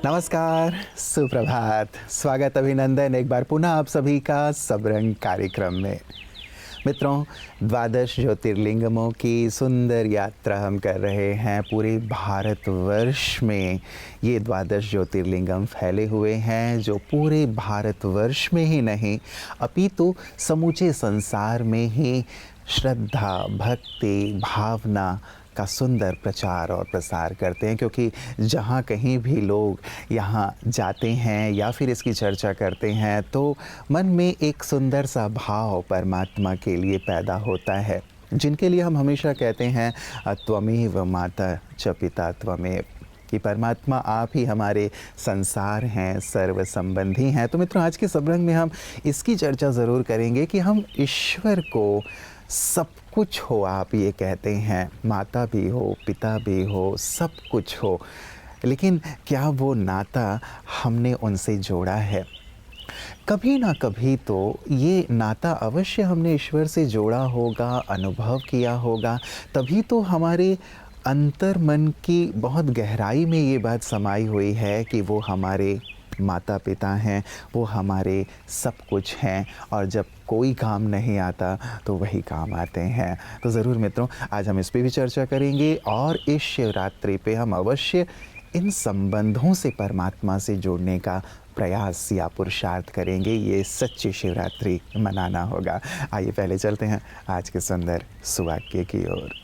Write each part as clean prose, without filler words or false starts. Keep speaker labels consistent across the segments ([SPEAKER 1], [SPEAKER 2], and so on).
[SPEAKER 1] नमस्कार, सुप्रभात, स्वागत अभिनंदन एक बार पुनः आप सभी का सबरंग कार्यक्रम में। मित्रों, द्वादश ज्योतिर्लिंगमों की सुंदर यात्रा हम कर रहे हैं। पूरे भारतवर्ष में ये द्वादश ज्योतिर्लिंगम फैले हुए हैं, जो पूरे भारतवर्ष में ही नहीं अपितु समूचे संसार में ही श्रद्धा, भक्ति, भावना का सुंदर प्रचार और प्रसार करते हैं। क्योंकि जहाँ कहीं भी लोग यहाँ जाते हैं या फिर इसकी चर्चा करते हैं तो मन में एक सुंदर सा भाव परमात्मा के लिए पैदा होता है, जिनके लिए हम हमेशा कहते हैं त्वमेव माता च पिता त्वमेव, कि परमात्मा आप ही हमारे संसार हैं, सर्व संबंधी हैं। तो मित्रों, आज के सबरंग में हम इसकी चर्चा ज़रूर करेंगे कि हम ईश्वर को सब कुछ हो आप ये कहते हैं, माता भी हो, पिता भी हो, सब कुछ हो, लेकिन क्या वो नाता हमने उनसे जोड़ा है? कभी ना कभी तो ये नाता अवश्य हमने ईश्वर से जोड़ा होगा, अनुभव किया होगा, तभी तो हमारे अंतर मन की बहुत गहराई में ये बात समाई हुई है कि वो हमारे माता पिता हैं, वो हमारे सब कुछ हैं, और जब कोई काम नहीं आता तो वही काम आते हैं। तो ज़रूर मित्रों, आज हम इस पे भी चर्चा करेंगे और इस शिवरात्रि पे हम अवश्य इन संबंधों से परमात्मा से जोड़ने का प्रयास या पुरुषार्थ करेंगे। ये सच्ची शिवरात्रि मनाना होगा। आइए पहले चलते हैं आज के सुंदर सुवाक्य की ओर।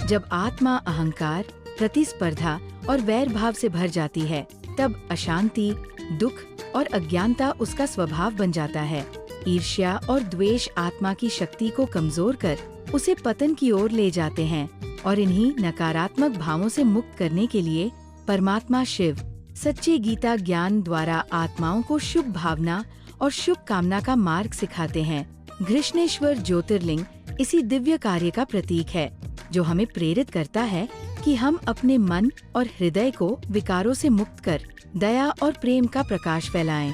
[SPEAKER 2] जब आत्मा अहंकार, प्रतिस्पर्धा और वैर भाव से भर जाती है, तब अशांति, दुख और अज्ञानता उसका स्वभाव बन जाता है। ईर्ष्या और द्वेष आत्मा की शक्ति को कमजोर कर उसे पतन की ओर ले जाते हैं, और इन्हीं नकारात्मक भावों से मुक्त करने के लिए परमात्मा शिव सच्चे गीता ज्ञान द्वारा आत्माओं को शुभ भावना और शुभ कामना का मार्ग सिखाते हैं। घृष्णेश्वर ज्योतिर्लिंग इसी दिव्य कार्य का प्रतीक है, जो हमें प्रेरित करता है कि हम अपने मन और हृदय को विकारों से मुक्त कर दया और प्रेम का प्रकाश फैलाएं।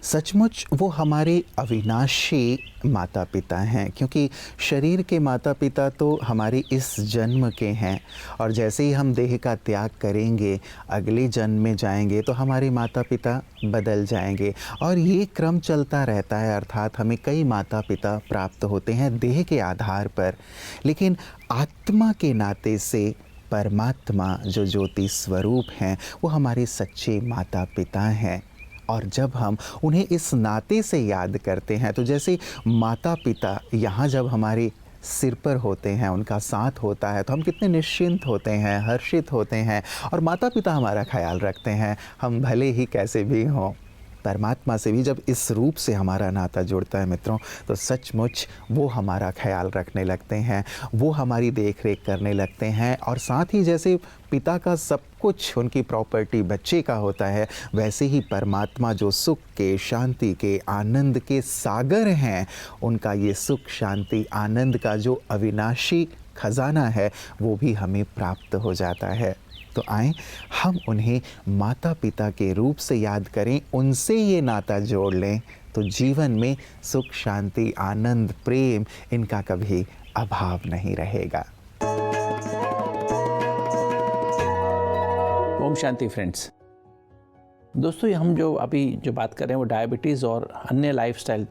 [SPEAKER 1] सचमुच वो हमारे अविनाशी माता पिता हैं, क्योंकि शरीर के माता पिता तो हमारे इस जन्म के हैं, और जैसे ही हम देह का त्याग करेंगे, अगले जन्म में जाएंगे तो हमारे माता पिता बदल जाएंगे, और ये क्रम चलता रहता है। अर्थात हमें कई माता पिता प्राप्त होते हैं देह के आधार पर, लेकिन आत्मा के नाते से परमात्मा जो ज्योति स्वरूप हैं वो हमारे सच्चे माता पिता हैं। और जब हम उन्हें इस नाते से याद करते हैं, तो जैसे माता पिता यहाँ जब हमारे सिर पर होते हैं, उनका साथ होता है, तो हम कितने निश्चिंत होते हैं, हर्षित होते हैं, और माता पिता हमारा ख्याल रखते हैं, हम भले ही कैसे भी हों। परमात्मा से भी जब इस रूप से हमारा नाता जुड़ता है मित्रों, तो सचमुच वो हमारा ख्याल रखने लगते हैं, वो हमारी देख रेख करने लगते हैं, और साथ ही जैसे पिता का सब कुछ उनकी प्रॉपर्टी बच्चे का होता है, वैसे ही परमात्मा जो सुख के, शांति के, आनंद के सागर हैं, उनका ये सुख, शांति, आनंद का जो अविनाशी खजाना है वो भी हमें प्राप्त हो जाता है। तो आएं हम उन्हें माता पिता के रूप से याद करें, उनसे ये नाता जोड़ लें, तो जीवन में सुख, शांति, आनंद, प्रेम इनका कभी अभाव नहीं रहेगा।
[SPEAKER 3] ओम शांति फ्रेंड्स। दोस्तों, हम जो अभी बात कर रहे हैं वो डायबिटीज़ और अन्य लाइफस्टाइल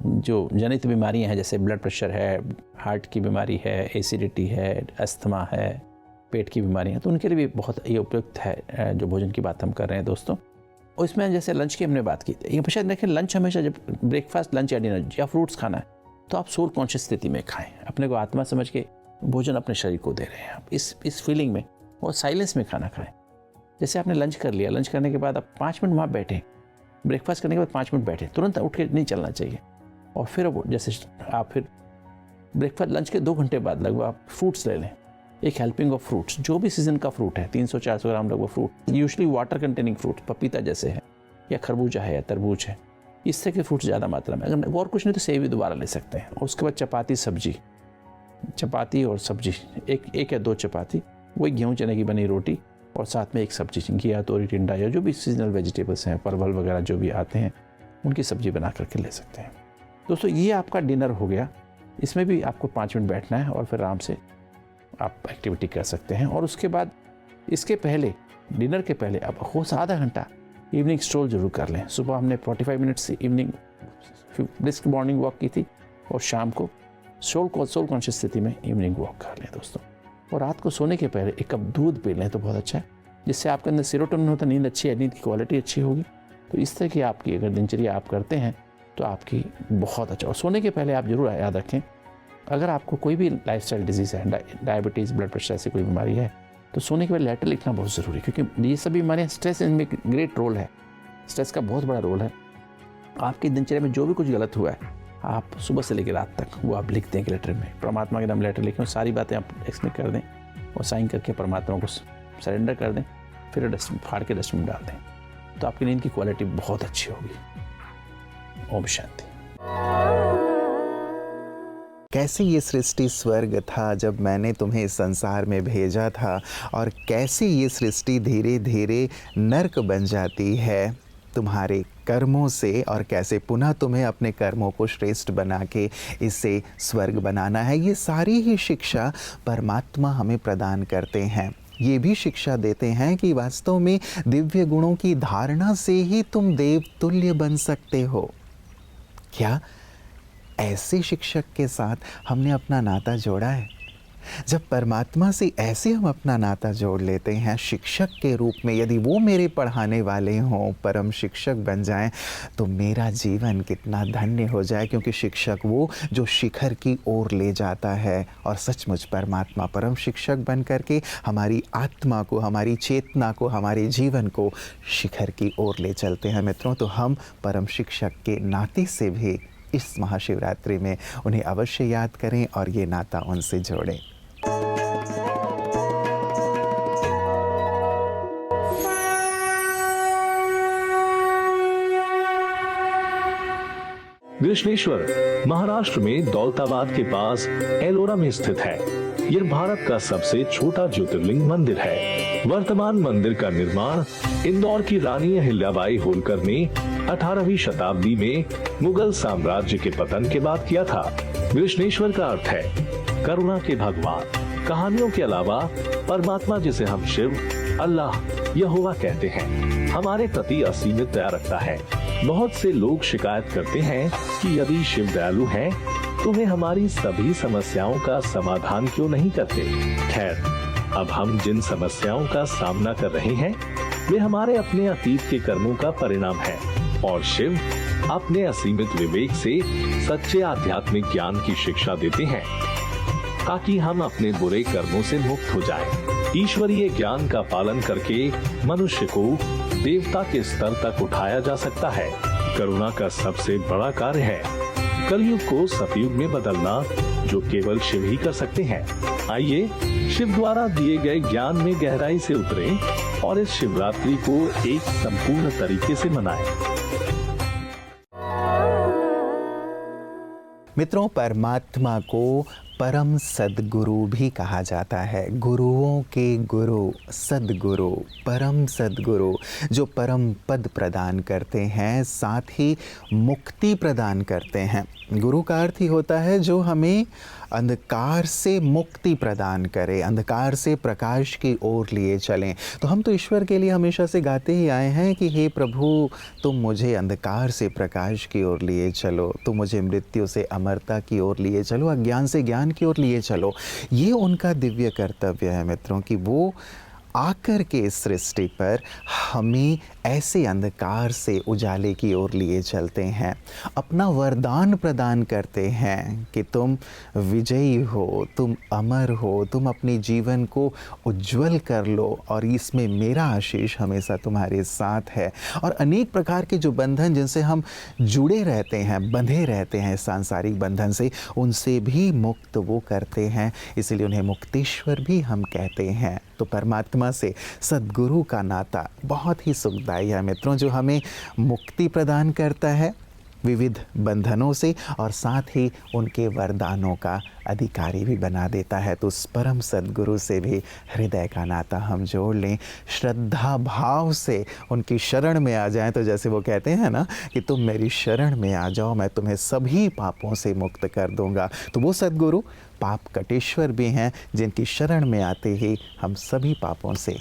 [SPEAKER 3] जो जनित बीमारियां हैं, जैसे ब्लड प्रेशर है, हार्ट की बीमारी है, एसिडिटी है, अस्थमा है, पेट की बीमारियां, तो उनके लिए भी बहुत ये उपयुक्त है जो भोजन की बात हम कर रहे हैं दोस्तों। और इसमें जैसे लंच की हमने बात की, ये हमेशा देखें, लंच हमेशा जब ब्रेकफास्ट, लंच या डिनर या फ्रूट्स खाना है तो आप सोल कॉन्शियस स्थिति में खाएं, अपने को आत्मा समझ के भोजन अपने शरीर को दे रहे हैं आप, इस फीलिंग में, और साइलेंस में खाना खाएं। जैसे आपने लंच कर लिया, लंच करने के बाद आप 5 मिनट वहाँ बैठें, ब्रेकफास्ट करने के बाद 5 मिनट बैठें, तुरंत उठ के नहीं चलना चाहिए। और फिर जैसे आप फिर ब्रेकफास्ट, लंच के 2 घंटे बाद लगभग आप फ्रूट्स ले लें, एक हेल्पिंग ऑफ फ्रूट्स, जो भी सीजन का फ्रूट है, 300-400 ग्राम लगभग fruit, usually water containing fruit, पपीता जैसे है, या खरबूजा है, या तरबूज है, इस तरह के फ्रूट्स ज़्यादा मात्रा में। अगर और कुछ नहीं तो सेब भी दोबारा ले सकते हैं। और उसके बाद चपाती, सब्जी, चपाती और सब्जी, एक या 2 चपाती, वही गेहूँ चने की बनी रोटी, और साथ में एक सब्जी, घिया, तोरी, टिंडा, या जो भी सीजनल वेजिटेबल्स हैं, परवल वगैरह जो भी आते हैं, उनकी सब्जी बना करके ले सकते हैं। दोस्तों ये आपका डिनर हो गया। इसमें भी आपको 5 मिनट बैठना है और फिर आराम से आप एक्टिविटी कर सकते हैं। और उसके बाद इसके पहले, डिनर के पहले आप हो आधा घंटा इवनिंग स्ट्रोल जरूर कर लें। सुबह हमने 45 मिनट से इवनिंग ब्रिस्क मॉर्निंग वॉक की थी और शाम को सोल कॉन्शियस स्थिति में इवनिंग वॉक कर लें दोस्तों। और रात को सोने के पहले 1 कप दूध पी लें तो बहुत अच्छा है, जिससे आपके अंदर सेरोटोनिन होता है, नींद अच्छी है, नींद की क्वालिटी अच्छी होगी। तो इस तरह की आपकी अगर दिनचर्या आप करते हैं तो आपकी बहुत अच्छा। और सोने के पहले आप जरूर याद रखें, अगर आपको कोई भी लाइफस्टाइल डिजीज़ है, डायबिटीज़, ब्लड प्रेशर ऐसी कोई बीमारी है, तो सोने के पहले लेटर लिखना बहुत ज़रूरी है, क्योंकि ये सभी बीमारियाँ स्ट्रेस इनमें ग्रेट रोल है, स्ट्रेस का बहुत बड़ा रोल है। आपकी दिनचर्या में जो भी कुछ गलत हुआ है, आप सुबह से लेकर रात तक वो आप लिख दें लेटर में, परमात्मा के नाम लेटर लिखें, सारी बातें आप एक्सप्लेन कर दें और साइन करके परमात्मा को सरेंडर कर दें, फिर डस्टबिन फाड़ के डस्टबिन डाल दें, तो आपकी नींद की क्वालिटी बहुत अच्छी होगी। ओम शांति।
[SPEAKER 1] कैसे ये सृष्टि स्वर्ग था जब मैंने तुम्हें इस संसार में भेजा था, और कैसे ये सृष्टि धीरे धीरे नर्क बन जाती है तुम्हारे कर्मों से, और कैसे पुनः तुम्हें अपने कर्मों को श्रेष्ठ बना के इसे स्वर्ग बनाना है। ये सारी ही शिक्षा परमात्मा हमें प्रदान करते हैं। ये भी शिक्षा देते हैं कि वास्तव में दिव्य गुणों की धारणा से ही तुम देवतुल्य बन सकते हो। क्या ऐसे शिक्षक के साथ हमने अपना नाता जोड़ा है? जब परमात्मा से ऐसे हम अपना नाता जोड़ लेते हैं शिक्षक के रूप में, यदि वो मेरे पढ़ाने वाले हों, परम शिक्षक बन जाएं, तो मेरा जीवन कितना धन्य हो जाए, क्योंकि शिक्षक वो जो शिखर की ओर ले जाता है। और सचमुच परमात्मा परम शिक्षक बन करके हमारी आत्मा को, हमारी चेतना को, हमारे जीवन को शिखर की ओर ले चलते हैं। मित्रों, तो हम परम शिक्षक के नाते से भी इस महाशिवरात्रि में उन्हें अवश्य याद करें और ये नाता उनसे जोड़ें।
[SPEAKER 4] कृष्णेश्वर महाराष्ट्र में दौलताबाद के पास एलोरा में स्थित है। यह भारत का सबसे छोटा ज्योतिर्लिंग मंदिर है। वर्तमान मंदिर का निर्माण इंदौर की रानी अहिल्याबाई होलकर ने 18वीं शताब्दी में मुगल साम्राज्य के पतन के बाद किया था। कृष्णेश्वर का अर्थ है करुणा के भगवान। कहानियों के अलावा परमात्मा, जिसे हम शिव, अल्लाह, यहोवा कहते हैं, हमारे प्रति असीमित दया रखता है। बहुत से लोग शिकायत करते हैं कि यदि शिव दयालु हैं, तो वे हमारी सभी समस्याओं का समाधान क्यों नहीं करते। खैर, अब हम जिन समस्याओं का सामना कर रहे हैं वे हमारे अपने अतीत के कर्मों का परिणाम है, और शिव अपने असीमित विवेक से सच्चे आध्यात्मिक ज्ञान की शिक्षा देते हैं ताकि हम अपने बुरे कर्मों से मुक्त हो जाएं। ईश्वरीय ज्ञान का पालन करके मनुष्य को देवता के स्तर तक उठाया जा सकता है। करुणा का सबसे बड़ा कार्य है कलयुग को सतयुग में बदलना, जो केवल शिव ही कर सकते हैं। आइए शिव द्वारा दिए गए ज्ञान में गहराई से उतरें और इस शिवरात्रि को एक संपूर्ण तरीके से मनाएं।
[SPEAKER 1] मित्रों, परमात्मा को परम सद्गुरु भी कहा जाता है। गुरुओं के गुरु, सद्गुरु, परम सद्गुरु, जो परम पद प्रदान करते हैं, साथ ही मुक्ति प्रदान करते हैं। गुरु का अर्थ ही होता है जो हमें अंधकार से मुक्ति प्रदान करे, अंधकार से प्रकाश की ओर लिए चलें। तो हम तो ईश्वर के लिए हमेशा से गाते ही आए हैं कि हे प्रभु, तुम मुझे अंधकार से प्रकाश की ओर लिए चलो, तुम मुझे मृत्यु से अमरता की ओर लिए चलो, अज्ञान से ज्ञान की ओर लिए चलो। ये उनका दिव्य कर्तव्य है मित्रों, कि वो आकर के इस सृष्टि पर हमें ऐसे अंधकार से उजाले की ओर लिए चलते हैं, अपना वरदान प्रदान करते हैं कि तुम विजयी हो, तुम अमर हो, तुम अपने जीवन को उज्जवल कर लो, और इसमें मेरा आशीष हमेशा तुम्हारे साथ है। और अनेक प्रकार के जो बंधन जिनसे हम जुड़े रहते हैं, बंधे रहते हैं सांसारिक बंधन से, उनसे भी मुक्त वो करते हैं, इसलिए उन्हें मुक्तेश्वर भी हम कहते हैं। तो परमात्मा से सद्गुरु का नाता बहुत ही सुखदायी है मित्रों, जो हमें मुक्ति प्रदान करता है, विविध बंधनों से और साथ ही उनके वरदानों का अधिकारी भी बना देता है। तो उस परम सद्गुरु से भी हृदय का नाता हम जोड़ लें, श्रद्धा भाव से उनकी शरण में आ जाएं। तो जैसे वो कहते हैं ना कि तुम मेरी शरण में आ जाओ, मैं तुम्हें सभी पापों से मुक्त कर दूंगा। तो वो सद्गुरु पाप कटेश्वर भी हैं, जिनकी शरण में आते ही हम सभी पापों से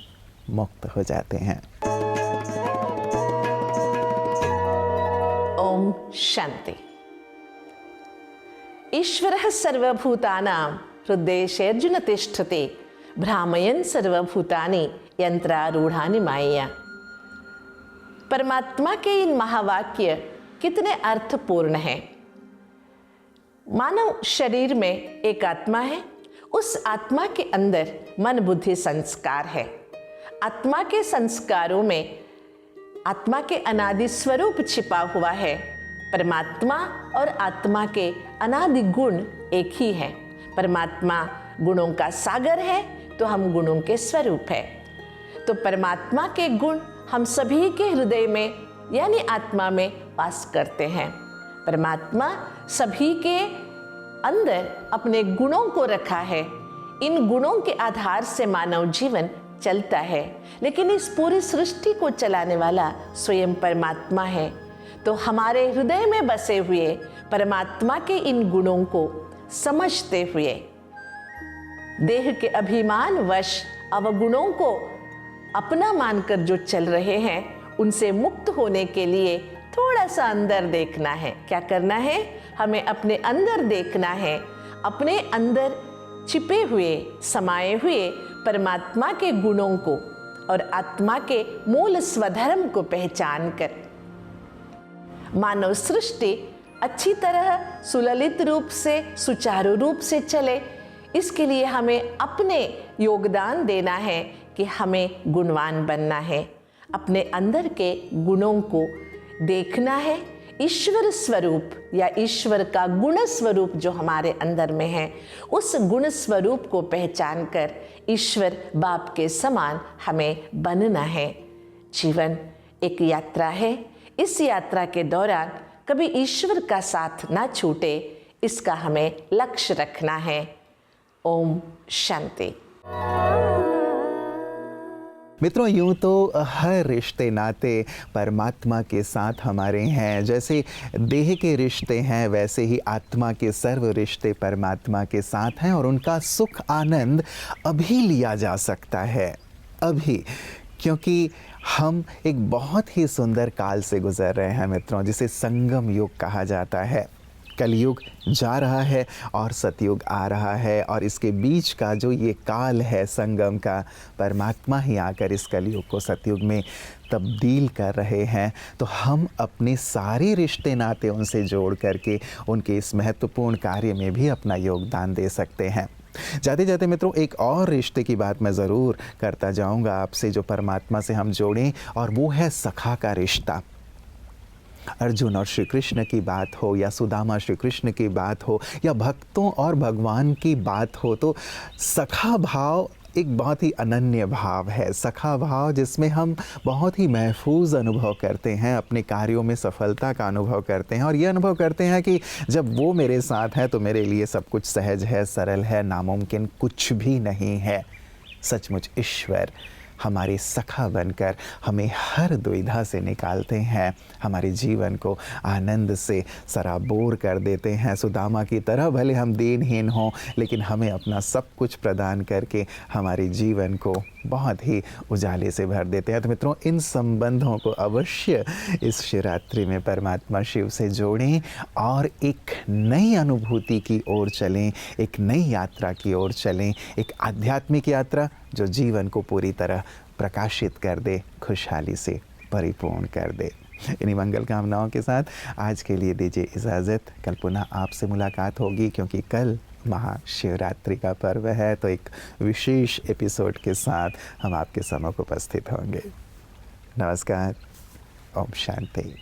[SPEAKER 1] मुक्त हो जाते हैं।
[SPEAKER 5] ओम शांति। ईश्वरः सर्वभूतानां हृदयेषु तिष्ठति, भ्रामयन् सर्वभूतानि यंत्रारूढ़ानि मायया। परमात्मा के इन महावाक्य कितने अर्थपूर्ण हैं। मानव शरीर में एक आत्मा है, उस आत्मा के अंदर मन बुद्धि संस्कार है। आत्मा के संस्कारों में आत्मा के अनादि स्वरूप छिपा हुआ है। परमात्मा और आत्मा के अनादि गुण एक ही हैं। परमात्मा गुणों का सागर है तो हम गुणों के स्वरूप है। तो परमात्मा के गुण हम सभी के हृदय में यानी आत्मा में वास करते हैं। परमात्मा सभी के अंदर अपने गुणों को रखा है। इन गुणों के आधार से मानव जीवन चलता है, लेकिन इस पूरी सृष्टि को चलाने वाला स्वयं परमात्मा है। तो हमारे हृदय में बसे हुए परमात्मा के इन गुणों को समझते हुए देह के अभिमान वश अवगुणों को अपना मानकर जो चल रहे हैं, उनसे मुक्त होने के लिए थोड़ा सा अंदर देखना है। क्या करना है? हमें अपने अंदर देखना है, अपने अंदर छिपे हुए समाये हुए परमात्मा के गुणों को और आत्मा के मूल स्वधर्म को पहचान कर मानव सृष्टि अच्छी तरह सुललित रूप से सुचारू रूप से चले, इसके लिए हमें अपने योगदान देना है कि हमें गुणवान बनना है। अपने अंदर के गुणों को देखना है। ईश्वर स्वरूप या ईश्वर का गुण स्वरूप जो हमारे अंदर में है, उस गुण स्वरूप को पहचान कर ईश्वर बाप के समान हमें बनना है। जीवन एक यात्रा है। इस यात्रा के दौरान कभी ईश्वर का साथ ना छूटे, इसका हमें लक्ष्य रखना है। ओम शांति।
[SPEAKER 1] मित्रों, यूं तो हर रिश्ते नाते परमात्मा के साथ हमारे हैं। जैसे देह के रिश्ते हैं, वैसे ही आत्मा के सर्व रिश्ते परमात्मा के साथ हैं और उनका सुख आनंद अभी लिया जा सकता है। अभी, क्योंकि हम एक बहुत ही सुंदर काल से गुजर रहे हैं मित्रों, जिसे संगम युग कहा जाता है। कलयुग जा रहा है और सतयुग आ रहा है, और इसके बीच का जो ये काल है संगम का, परमात्मा ही आकर इस कलयुग को सतयुग में तब्दील कर रहे हैं। तो हम अपने सारे रिश्ते नाते उनसे जोड़ करके उनके इस महत्वपूर्ण कार्य में भी अपना योगदान दे सकते हैं। जाते जाते मित्रों, एक और रिश्ते की बात मैं ज़रूर करता जाऊंगा आपसे, जो परमात्मा से हम जोड़ें, और वो है सखा का रिश्ता। अर्जुन और श्री कृष्ण की बात हो, या सुदामा श्री कृष्ण की बात हो, या भक्तों और भगवान की बात हो, तो सखा भाव एक बहुत ही अनन्य भाव है। सखा भाव जिसमें हम बहुत ही महफूज अनुभव करते हैं, अपने कार्यों में सफलता का अनुभव करते हैं, और ये अनुभव करते हैं कि जब वो मेरे साथ हैं तो मेरे लिए सब कुछ सहज है, सरल है, नामुमकिन कुछ भी नहीं है। सचमुच ईश्वर हमारे सखा बनकर हमें हर दुविधा से निकालते हैं, हमारे जीवन को आनंद से सराबोर कर देते हैं। सुदामा की तरह भले हम दीनहीन हों, लेकिन हमें अपना सब कुछ प्रदान करके हमारे जीवन को बहुत ही उजाले से भर देते हैं। तो मित्रों, इन संबंधों को अवश्य इस शिवरात्रि में परमात्मा शिव से जोड़ें और एक नई अनुभूति की ओर चलें, एक नई यात्रा की ओर चलें, एक आध्यात्मिक यात्रा जो जीवन को पूरी तरह प्रकाशित कर दे, खुशहाली से परिपूर्ण कर दे। इन्हीं मंगल कामनाओं के साथ आज के लिए दीजिए इजाज़त। कल पुनः आपसे मुलाकात होगी, क्योंकि कल महाशिवरात्रि का पर्व है। तो एक विशेष एपिसोड के साथ हम आपके सम्मुख उपस्थित होंगे। नमस्कार। ओम शांति।